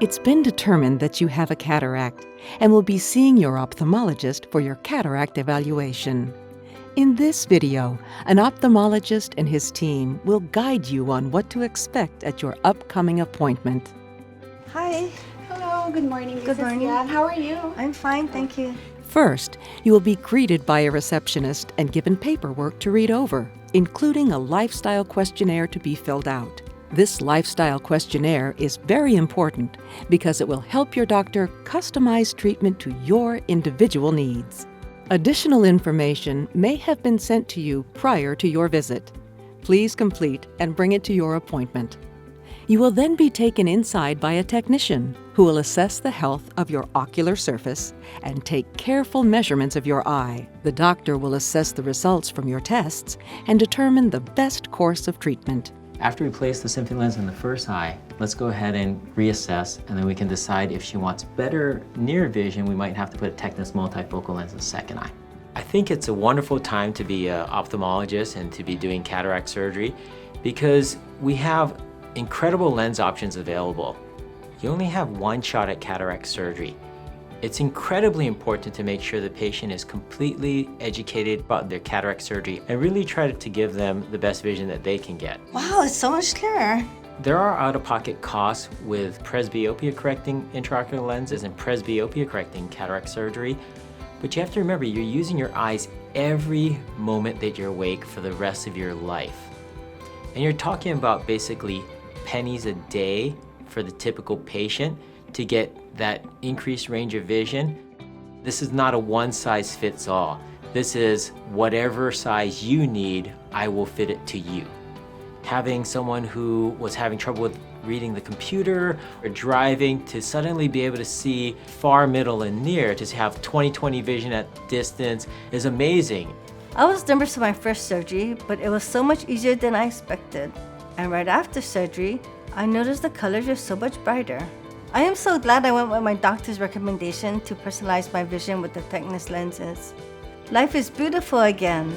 It's been determined that you have a cataract and will be seeing your ophthalmologist for your cataract evaluation. In this video, an ophthalmologist and his team will guide you on what to expect at your upcoming appointment. Hi. Hello, good morning. Good morning. How are you? I'm fine, thank you. First, you will be greeted by a receptionist and given paperwork to read over, including a lifestyle questionnaire to be filled out. This lifestyle questionnaire is very important because it will help your doctor customize treatment to your individual needs. Additional information may have been sent to you prior to your visit. Please complete and bring it to your appointment. You will then be taken inside by a technician who will assess the health of your ocular surface and take careful measurements of your eye. The doctor will assess the results from your tests and determine the best course of treatment. After we place the symphony lens in the first eye, let's go ahead and reassess, and then we can decide if she wants better near vision, we might have to put a Technis multifocal lens in the second eye. I think it's a wonderful time to be an ophthalmologist and to be doing cataract surgery because we have incredible lens options available. You only have one shot at cataract surgery. It's incredibly important to make sure the patient is completely educated about their cataract surgery and really try to give them the best vision that they can get. Wow, it's so much clearer. There are out-of-pocket costs with presbyopia-correcting intraocular lenses and presbyopia-correcting cataract surgery, but you have to remember you're using your eyes every moment that you're awake for the rest of your life. And you're talking about basically pennies a day for the typical patient to get that increased range of vision. This is not a one-size-fits-all. This is whatever size you need, I will fit it to you. Having someone who was having trouble with reading the computer or driving to suddenly be able to see far, middle, and near, to have 20/20 vision at distance is amazing. I was nervous for my first surgery, but it was so much easier than I expected. And right after surgery, I noticed the colors are so much brighter. I am so glad I went with my doctor's recommendation to personalize my vision with the Technis lenses. Life is beautiful again.